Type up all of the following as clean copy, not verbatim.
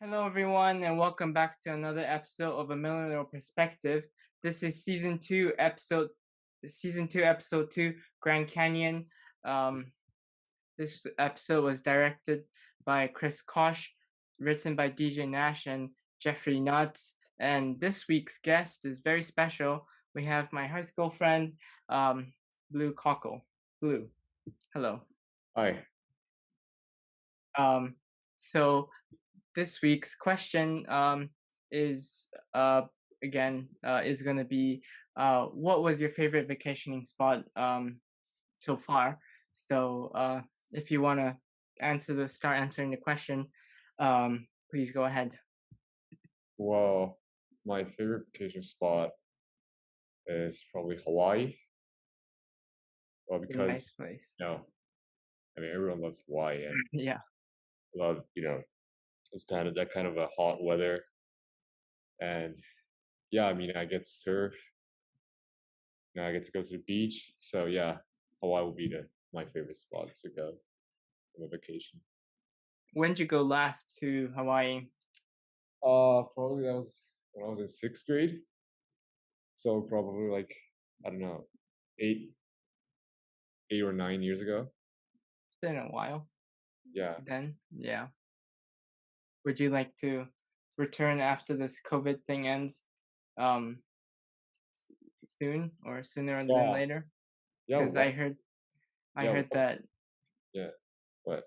Hello, everyone, and welcome back to another episode of A Millennial Perspective. This is season two, episode 2, Grand Canyon. Um, this episode was directed by Chris Kosh, written by DJ Nash and Jeffrey Nuts. And this week's guest is very special. We have my high school friend, Blue Cockle. Blue, hello. Hi. So this week's question is going to be what was your favorite vacationing spot so far? So if you want to start answering the question, please go ahead. Well, my favorite vacation spot is probably Hawaii. Well, It's a nice because place. everyone loves Hawaii and Yeah. love it's that kind of a hot weather, and I get to surf. I get to go to the beach. So yeah, Hawaii will be my favorite spot to go on a vacation. When did you go last to Hawaii? Probably that was when I was in 6th grade. So probably like, I don't know, 8 or 9 years ago. It's been a while. Yeah. Then, yeah. Would you like to return after this COVID thing ends soon or sooner than later? Yeah. Because I heard that Yeah. What?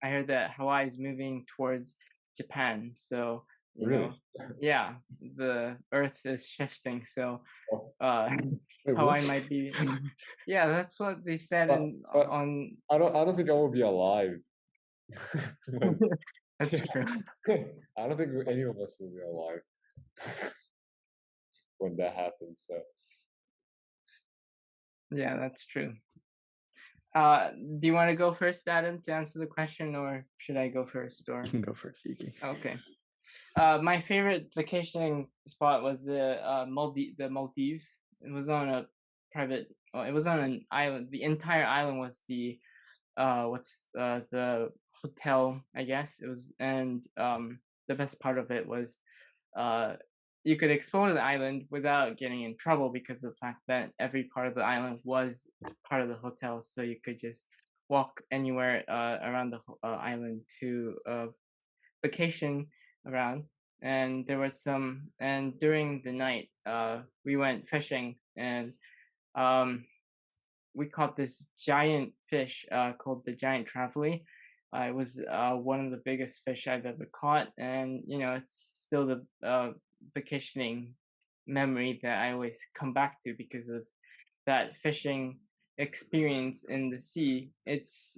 I heard that Hawaii is moving towards Japan. So Really? Yeah, the Earth is shifting. So Oh, Hawaii wait, what? might be. Yeah, that's what they said But on. I don't think I will be alive. That's true. I don't think any of us will be alive when that happens. So Yeah, that's true. Do you want to go first, Adam, to answer the question, or should I go first? Or you can go first, Yuki. Okay. My favorite vacationing spot was the Maldives. It was on a private. It was on an island. The entire island was the the hotel, I guess. It was, and the best part of it was you could explore the island without getting in trouble because of the fact that every part of the island was part of the hotel, so you could just walk anywhere around the island to vacation around. And there was and during the night we went fishing, and we caught this giant fish called the giant trevally. It was one of the biggest fish I've ever caught, and it's still the vacationing memory that I always come back to because of that fishing experience in the sea. It's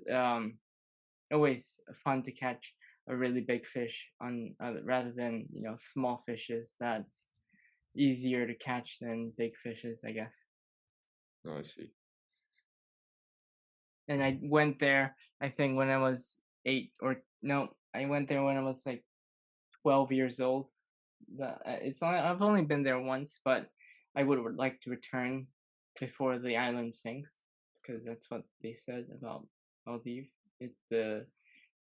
always fun to catch a really big fish on rather than small fishes. That's easier to catch than big fishes, I guess. oh, I see. And I went there, I think, when I was I went there when I was like 12 years old. I've only been there once, but I would like to return before the island sinks, because that's what they said about Maldives.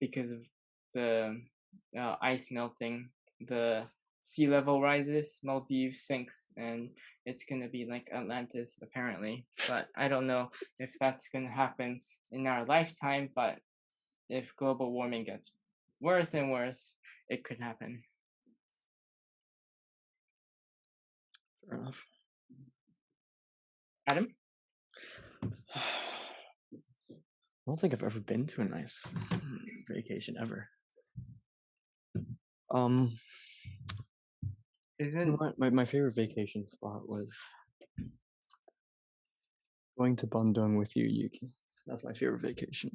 Because of the ice melting, the sea level rises, Maldives sinks, and it's gonna be like Atlantis apparently. But I don't know if that's gonna happen in our lifetime. But if global warming gets worse and worse, it could happen. Fair enough. Adam? I don't think I've ever been to a nice vacation ever. My favorite vacation spot was going to Bandung with you, Yuki. That's my favorite vacation.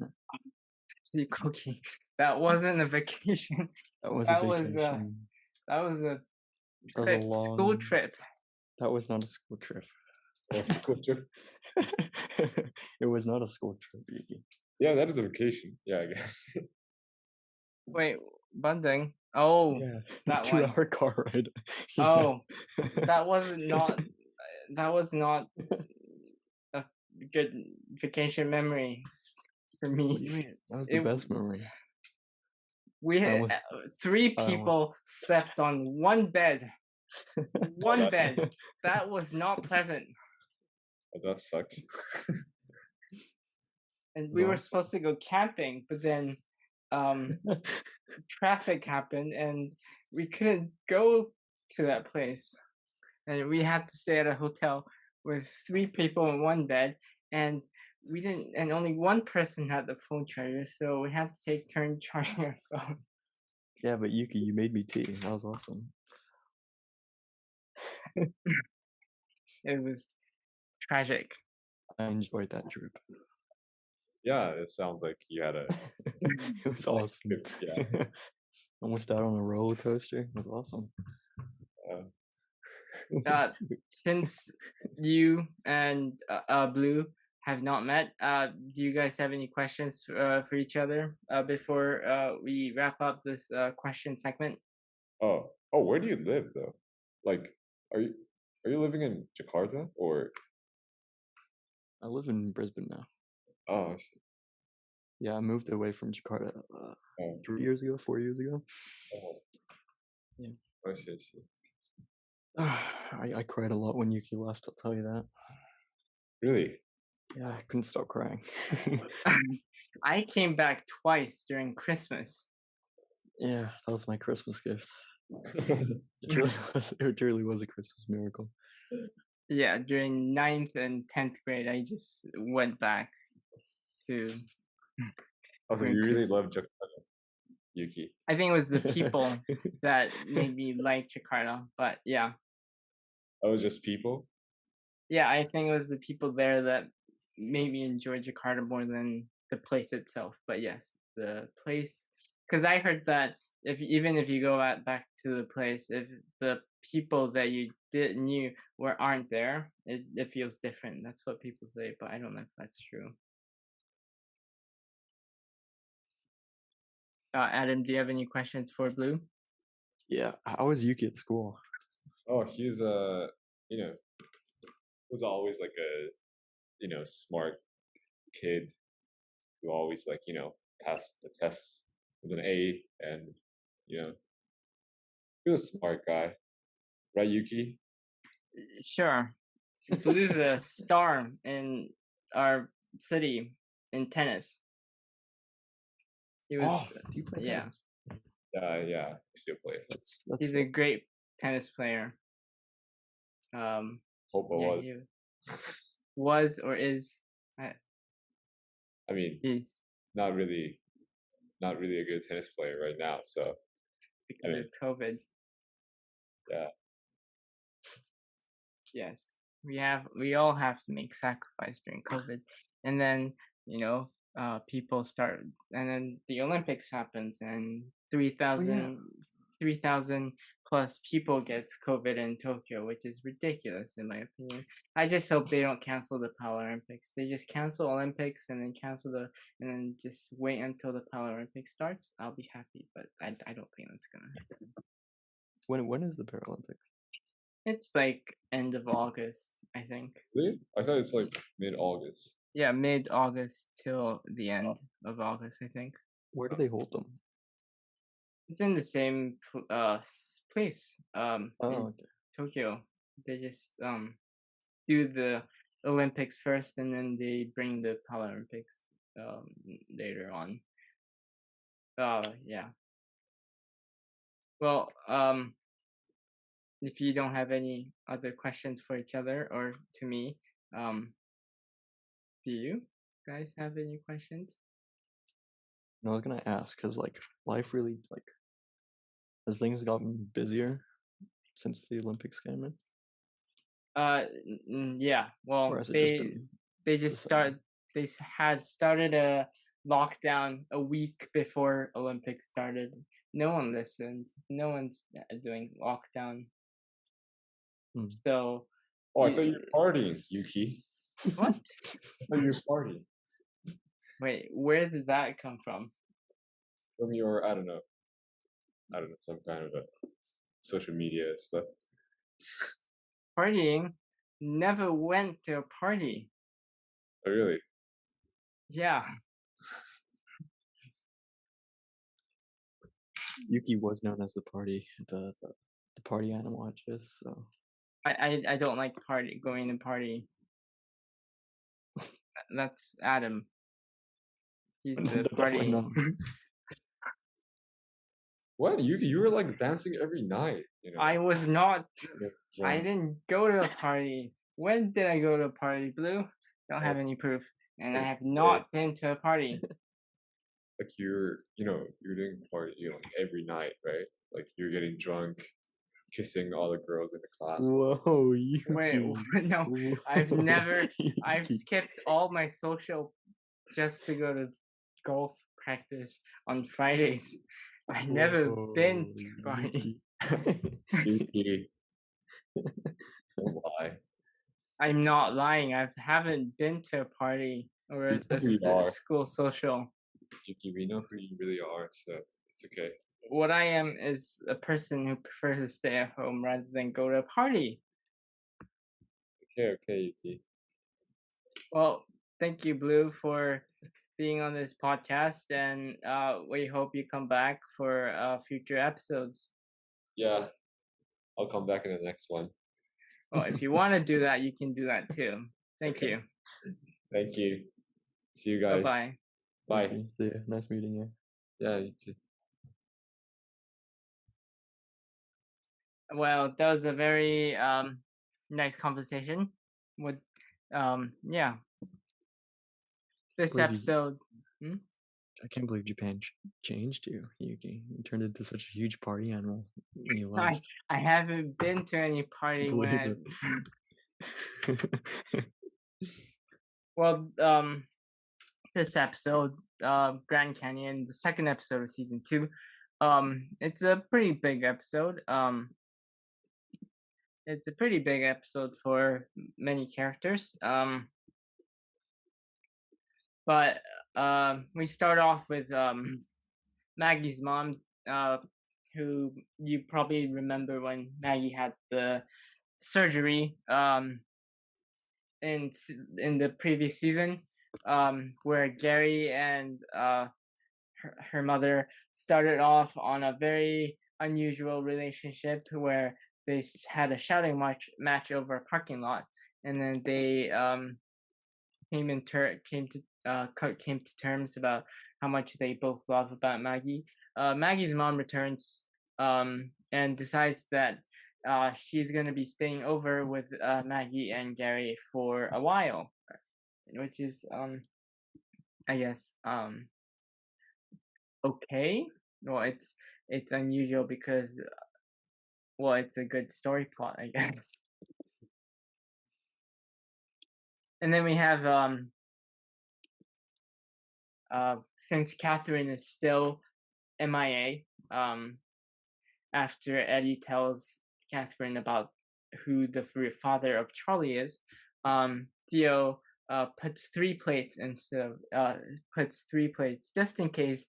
See, Cookie. That wasn't a vacation. That was a vacation. That was a school trip. That was not a school trip. School trip? It was not a school trip, Yuki. Yeah, that is a vacation. Yeah, I guess. Wait, Bandung. Oh, yeah, that 2-hour car ride. Yeah. Oh, that was not a good vacation memory for me. That was the best memory. We had almost- 3 I people almost- slept on one bed. One that- bed. That was not pleasant. That sucks. And That's we were awesome. supposed to go camping, but then traffic happened and we couldn't go to that place. And we had to stay at a hotel with 3 people in one bed, and we didn't and only one person had the phone charger, so we had to take turn charging our phone. Yeah, but Yuki, you made me tea. That was awesome. It was tragic. I enjoyed that trip. Yeah, it sounds like you had a It was awesome. yeah. Almost out on a roller coaster. It was awesome. Since you and Blue have not met, do you guys have any questions for each other before we wrap up this question segment? Oh, where do you live though? Like, are you living in Jakarta or? I live in Brisbane now. Oh, I see. Yeah, I moved away from Jakarta Oh, 4 years ago. oh. Yeah. I see. I see. I cried a lot when Yuki left, I'll tell you that. Really? Yeah, I couldn't stop crying. I came back twice during Christmas. Yeah, that was my Christmas gift. It truly was a Christmas miracle. Yeah, during 9th and 10th grade, I just went back to. Also, you really love Jakarta, Yuki. I think it was the people that made me like Jakarta, but yeah. That was just people? Yeah, I think it was the people there that made me enjoy Jakarta more than the place itself. But yes, the place, because I heard that even if you go back to the place, if the people that you knew aren't there, it feels different. That's what people say, but I don't know if that's true. Adam, do you have any questions for Blue? Yeah, how was Yuki at school? Oh, he's was always like a, smart kid who always passed the tests with an A, and he was a smart guy, right, Yuki? Sure. Blue's a star in our city in tennis. He was, do you play yeah. tennis? Yeah, I still play. That's He's a great tennis player. Hope I Yeah, was. he was or is. I mean, Is not really a good tennis player right now. So because of COVID. yeah. Yes, we all have to make sacrifice during COVID, and then people start, and then the Olympics happens, and 3,000 plus people gets COVID in Tokyo, which is ridiculous in my opinion. I just hope they don't cancel the Paralympics. They just cancel Olympics and then and then just wait until the Paralympics starts. I'll be happy, but I don't think that's gonna happen. When is the Paralympics? It's like end of August, I think. Really? I thought it's like mid-August. Yeah, mid-August till the end of August, I think. Where do they hold them? It's in the same place. In Okay. Tokyo. They just do the Olympics first, and then they bring the Paralympics later on. Yeah. Well, if you don't have any other questions for each other or to me, do you guys have any questions? No, I was gonna ask because life really has things gotten busier since the Olympics came in? Yeah. Well, Or has it just been they just had started a lockdown a week before Olympics started. No one listened. No one's doing lockdown. So. Oh, I thought you were partying, Yuki. What? I thought you were partying. Wait, where did that come from? From your, I don't know, some kind of a social media stuff. Partying? Never went to a party. Oh, really? Yeah. Yuki was known as the party animal at Gist, so I don't like going to party. That's Adam. He's the definitely party. not. What? You were like dancing every night, I was not. Yeah, I didn't go to a party. When did I go to a party, Blue? Don't have any proof, and I have not been to a party. like you're doing party every night, right? Like you're getting drunk, kissing all the girls in the class. Whoa, Yuki. Wait, no, I've never. I've Yuki. skipped all my social just to go to golf practice on Fridays. I've never been to a party. Yuki. Don't lie. I'm not lying. I haven't been to a party or You know who you a are. school social. Yuki, we know who you really are, so it's okay. What I am is a person who prefers to stay at home rather than go to a party. Okay, Yuki. Well, thank you, Blue, for being on this podcast, and we hope you come back for future episodes. Yeah, I'll come back in the next one. Well, if you want to do that, you can do that too. Thank you. Thank you. See you guys. Bye-bye. Bye. Okay, see ya. Nice meeting you. Yeah, you too. Well, that was a very nice conversation with yeah. This Believe you- episode I can't believe Japan changed you, Yuki. You turned into such a huge party animal when you I, left. I haven't been to any party Believe when it. well this episode, Grand Canyon, the second episode of season 2. It's a pretty big episode. It's a pretty big episode for many characters. But we start off with Maggie's mom, who you probably remember when Maggie had the surgery in the previous season, where Gary and her mother started off on a very unusual relationship where they had a shouting match over a parking lot, and then they came to terms about how much they both love about Maggie. Maggie's mom returns and decides that she's going to be staying over with Maggie and Gary for a while, which is I guess okay. Well, it's unusual because well, it's a good story plot, I guess. And then we have since Catherine is still MIA, after Eddie tells Catherine about who the father of Charlie is, Theo puts 3 plates instead of puts 3 plates just in case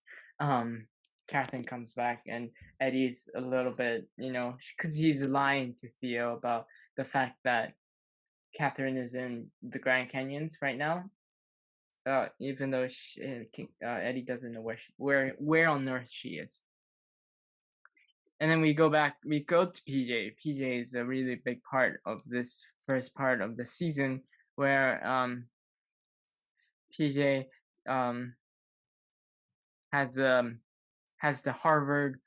Catherine comes back, and Eddie's a little bit, because he's lying to Theo about the fact that Catherine is in the Grand Canyons right now, even though Eddie doesn't know where on earth she is. And then we go to PJ. PJ is a really big part of this first part of the season, where PJ has the Harvard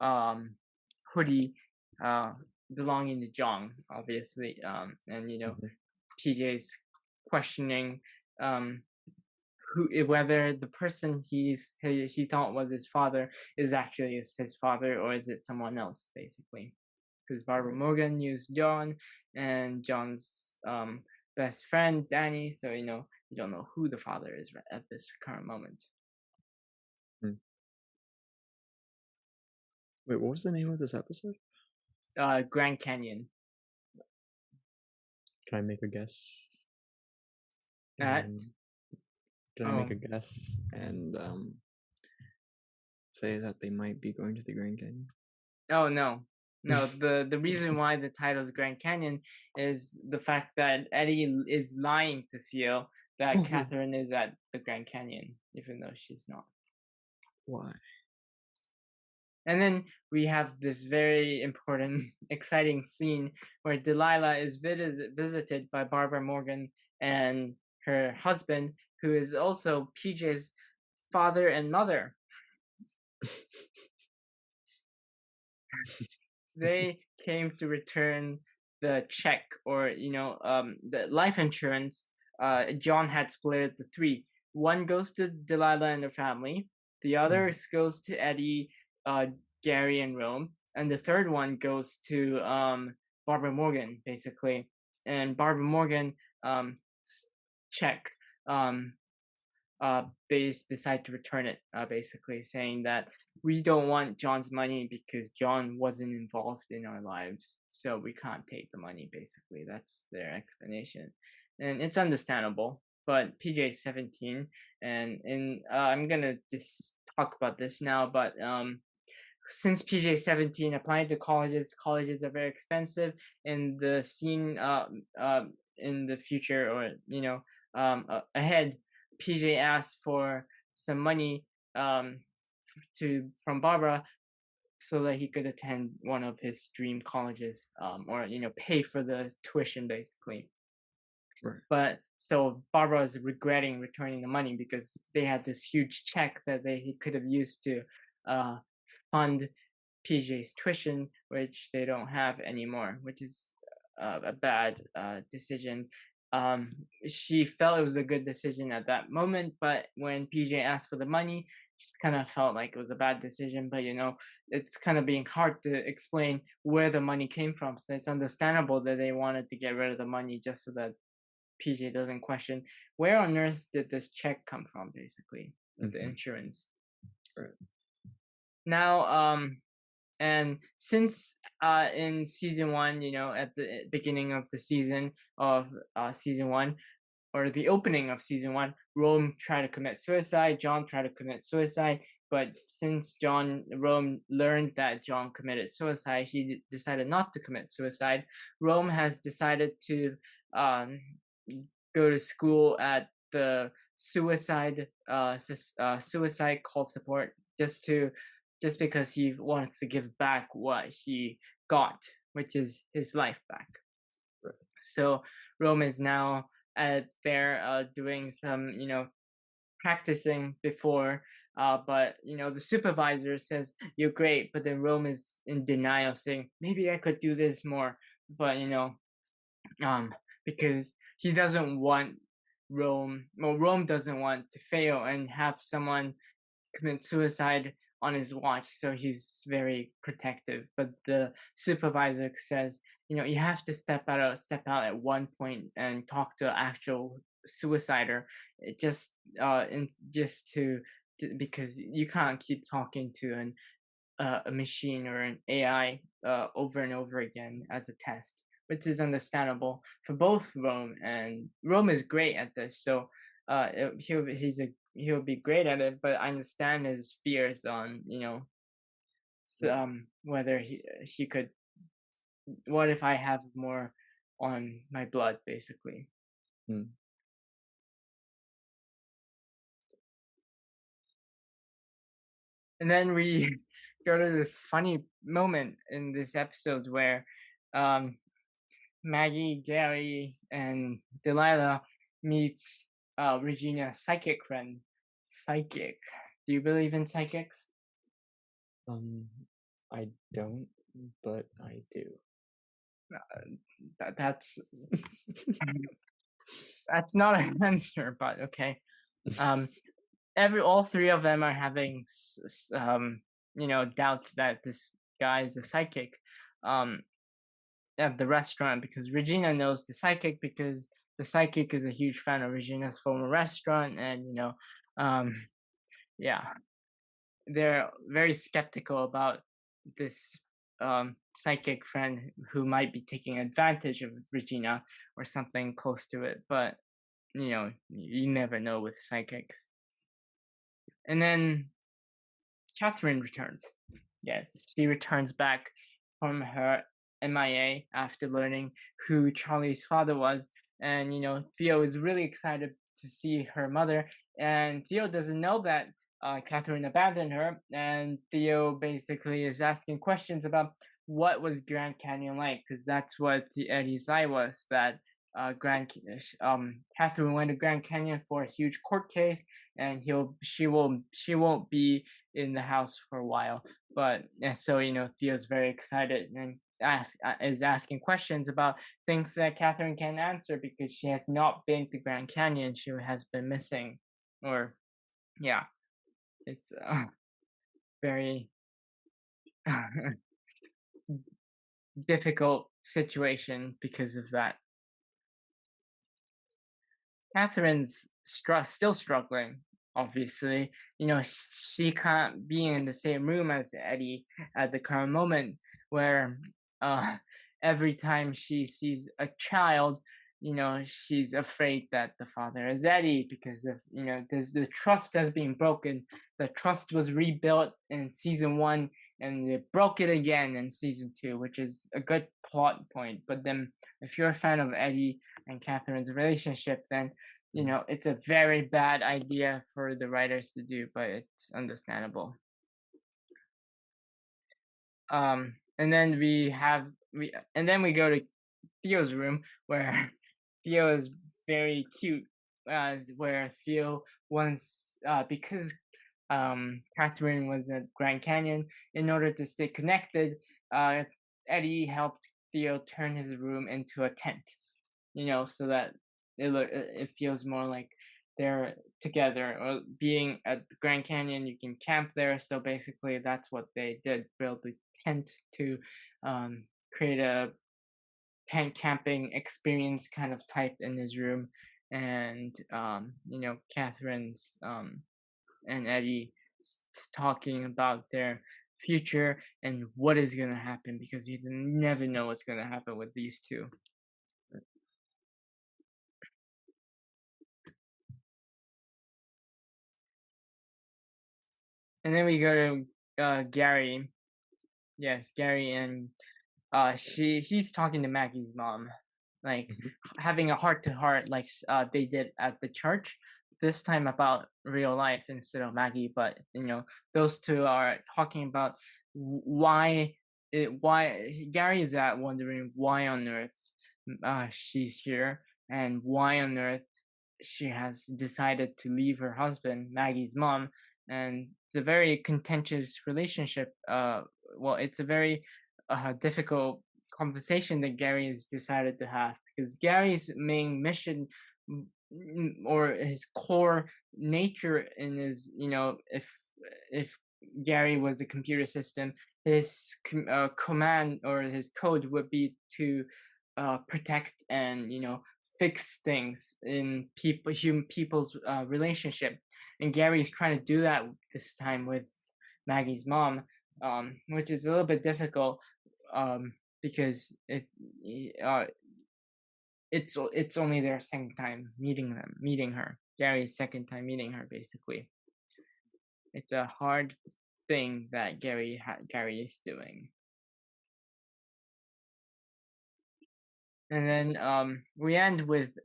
hoodie belonging to John, obviously, and PJ's questioning whether the person he thought was his father is actually his father, or is it someone else, basically. Because Barbara Morgan used John, and John's best friend Danny, so you don't know who the father is at this current moment. Wait, what was the name of this episode? Grand Canyon. Can I make a guess? Can I make a guess and say that they might be going to the Grand Canyon? Oh no. The reason why the title is Grand Canyon is the fact that Eddie is lying to Theo that Catherine is at the Grand Canyon, even though she's not. Why? And then we have this very important, exciting scene where Delilah is visited by Barbara Morgan and her husband, who is also PJ's father and mother. They came to return the check, or the life insurance. John had split it to three. One goes to Delilah and her family. The other goes to Eddie, uh, Gary, and Rome, and the third one goes to Barbara Morgan, basically. And Barbara Morgan check they decide to return it, basically saying that we don't want John's money because John wasn't involved in our lives, so we can't take the money. Basically, that's their explanation, and it's understandable. But PJ is 17, and I'm gonna just talk about this now. But since PJ is 17, applying to colleges are very expensive. In the scene, in the future, or ahead, PJ asked for some money from Barbara so that he could attend one of his dream colleges, or pay for the tuition, basically. Right. But so Barbara is regretting returning the money because they had this huge check that he could have used to fund PJ's tuition, which they don't have anymore, which is a bad decision. She felt it was a good decision at that moment, but when PJ asked for the money, she kind of felt like it was a bad decision. But it's kind of being hard to explain where the money came from, so it's understandable that they wanted to get rid of the money just so that PJ doesn't question where on earth did this check come from, basically, the insurance. Right. Now, and since in season one, at the beginning of the season of season one, or the opening of season one, Rome tried to commit suicide, John tried to commit suicide, but since Rome learned that John committed suicide, he decided not to commit suicide. Rome has decided to go to school at the suicide cult support, just because he wants to give back what he got, which is his life back. Right. So Rome is now there doing some practicing before, but the supervisor says you're great, but then Rome is in denial, saying maybe I could do this more, but because he doesn't want Rome doesn't want to fail and have someone commit suicide on his watch, so he's very protective. But the supervisor says, you have to step out at one point and talk to an actual suicider, just because you can't keep talking to a machine or an AI over and over again as a test, which is understandable for both Rome, and Rome is great at this, so he'll be great at it. But I understand his fears on whether he could. What if I have more on my blood, basically? And then we go to this funny moment in this episode where Maggie, Gary, and Delilah meets Regina's psychic friend. Psychic. Do you believe in psychics? I don't, but I do. That's that's not an answer, but okay. All three of them are having doubts that this guy is a psychic at the restaurant, because Regina knows the psychic because the psychic is a huge fan of Regina's former restaurant, and yeah, they're very skeptical about this psychic friend who might be taking advantage of Regina or something close to it. But you never know with psychics. And then Catherine returns. Yes, she returns back from her MIA after learning who Charlie's father was. And Theo is really excited to see her mother, and Theo doesn't know that Catherine abandoned her, and Theo basically is asking questions about what was Grand Canyon like, because that's what Eddie's lie was, that Catherine went to Grand Canyon for a huge court case, and she won't be in the house for a while. But and so Theo's very excited and is asking questions about things that Catherine can't answer because she has not been to Grand Canyon. She has been missing, or yeah, it's very difficult situation because of that. Catherine's still struggling. Obviously, she can't be in the same room as Eddie at the current moment, where uh, every time she sees a child, she's afraid that the father is Eddie because of the trust has been broken. The trust was rebuilt in season 1, and they broke it again in season 2, which is a good plot point. But then, if you're a fan of Eddie and Catherine's relationship, then it's a very bad idea for the writers to do, but it's understandable. And then we go to Theo's room, where Theo is very cute, where Theo wants, because Catherine was at Grand Canyon, in order to stay connected, Eddie helped Theo turn his room into a tent, so that it feels more like they're together. Or being at the Grand Canyon, you can camp there. So basically, that's what they did: build the tent to create a tent camping experience kind of type in his room. And Catherine's and Eddie talking about their future and what is going to happen, because you never know what's going to happen with these two. And then we go to Gary. Yes, Gary, and he's talking to Maggie's mom, like having a heart to heart, like they did at the church. This time about real life instead of Maggie, but those two are talking about why Gary is wondering why on earth she's here, and why on earth she has decided to leave her husband, Maggie's mom. And it's a very contentious relationship. Well, it's a very difficult conversation that Gary has decided to have, because Gary's main mission, or his core nature in his, if Gary was a computer system, his command or his code would be to protect and fix things in people's relationship. And Gary's trying to do that this time with Maggie's mom, which is a little bit difficult, because it's only their second time meeting her. Gary's second time meeting her, basically. It's a hard thing that Gary is doing. And then we end with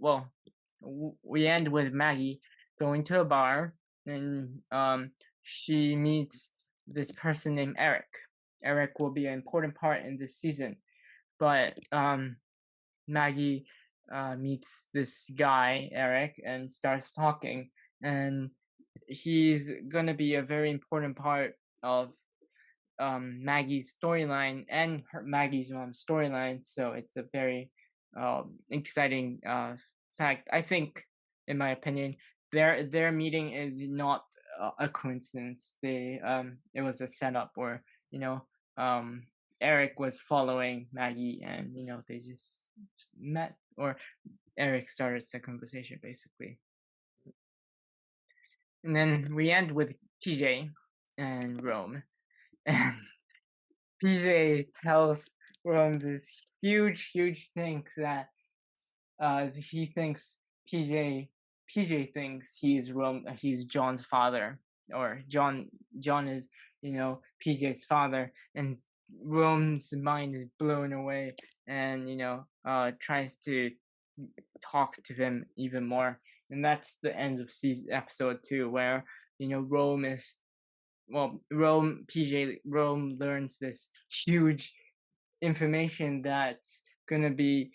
Maggie going to a bar, and she meets this person named Eric. Eric will be an important part in this season, but Maggie meets this guy Eric and starts talking, and he's gonna be a very important part of Maggie's storyline and Maggie's mom's storyline. So it's a very exciting fact. I think, in my opinion, their meeting is not a coincidence. It was a setup, or Eric was following Maggie, and they just met, or Eric started the conversation, basically. And then we end with PJ and Rome. And PJ tells Rome this huge thing that he thinks PJ thinks he's John's father, or John is PJ's father, and Rome's mind is blown away, and tries to talk to him even more. And that's the end of episode 2, where Rome learns this huge information that's gonna be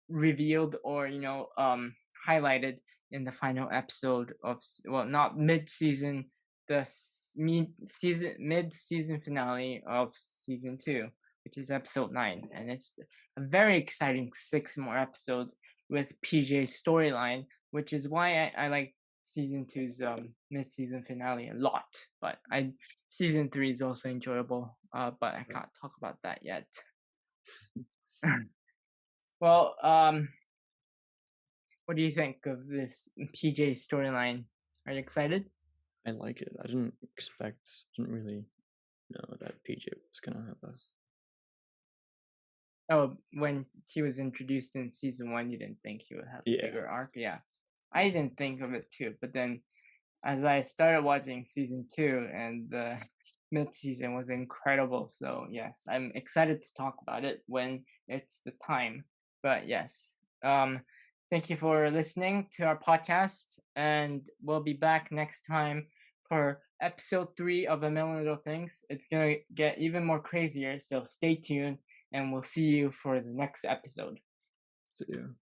revealed or highlighted in the final episode of not mid-season, mid-season finale of season 2, which is episode 9, and it's a very exciting 6 more episodes with PJ's storyline, which is why I like season 2's mid-season finale a lot. But season 3 is also enjoyable, but I can't talk about that yet. Well, what do you think of this PJ storyline? Are you excited? I like it. I didn't really know that PJ was gonna have a. Oh, when he was introduced in season 1, you didn't think he would have a bigger arc? Yeah. I didn't think of it too, but then as I started watching season 2, and the mid-season was incredible, so yes, I'm excited to talk about it when it's the time. But yes, thank you for listening to our podcast, and we'll be back next time for episode 3 of A Million Little Things. It's gonna get even more crazier, so stay tuned, and we'll see you for the next episode. See you.